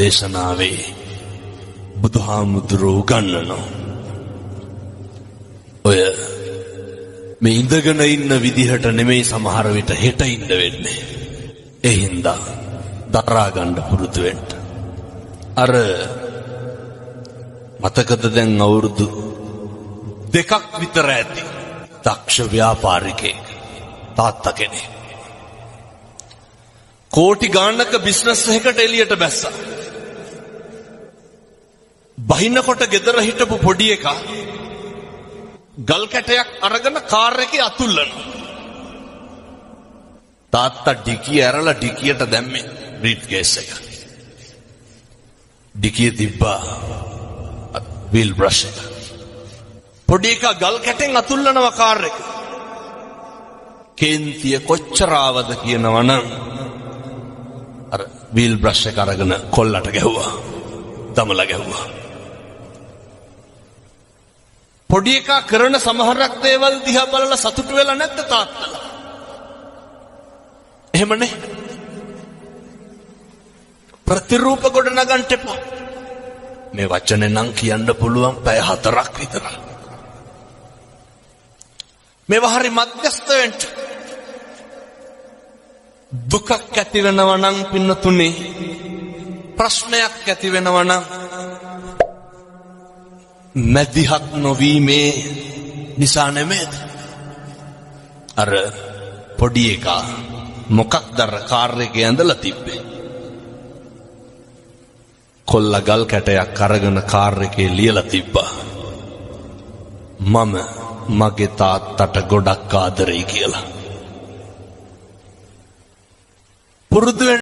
දේශනාවේ බුදුහාමුදුරුවෝ උගන්වනවා. ඔය මේ ඉඳගෙන ඉන්න විදිහට නෙමෙයි සමහර විට හෙට ඉන්න වෙන්නේ. ඒ හින්දා දරා ගන්න පුරුදු වෙන්න. අර මතකද දැන් අවුරුදු 2ක් විතර ඇති දක්ෂ ව්‍යාපාරිකයෙක් තාත්තා කෙනෙක් කෝටි ගාණක බිස්නස් එකකට එළියට බැස්සා. බහින්නකොට ගෙදර හිටපු පොඩි එකා ගල් කැටයක් අරගෙන කාර් එකේ අතුල්ලනවා. තාත්තා ඩිකිය ඇරලා ඩිකියට දැම්මේ බ්‍රීෆ් කේස් එක. ඩිකිය තිබ්බා වීල් බ්‍රෂ් එක. පොඩි එකා ගල් කැටෙන් අතුල්ලනවා කාර් එක. කේන්තිය කොච්චර ආවද කියනවනම් අර වීල් බ්‍රෂ් එක අරගෙන කොල්ලට ගැහුවා. දමලා ගැහුවා. පොඩි එකා කරන සමහරක් දේවල් දිහා බලලා සතුටු වෙලා නැද්ද තාත්තලා? එහෙමනේ. ප්‍රතිරූප ගොඩ නගන්න එපා. මේ වචනේ නම් කියන්න පුළුවන් පැය 4ක් විතර. මේවා හරි මධ්‍යස්ථ වෙන්න. දුකක් ඇති වෙනවා නම් පින්නතුනේ, ප්‍රශ්නයක් ඇති වෙනවා නම් මැදිහත් නොවීමේ නිසා නෙමෙයිද? අර පොඩි එකා මොකක්ද අර කාර් එකේ ඇඳලා තිබ්බේ? කොල්ල ගල් කැටයක් අරගෙන කාර් එකේ ලියලා තිබ්බා. මම මගේ තාත්තට ගොඩක් ආදරෙයි කියලා. පුරුදු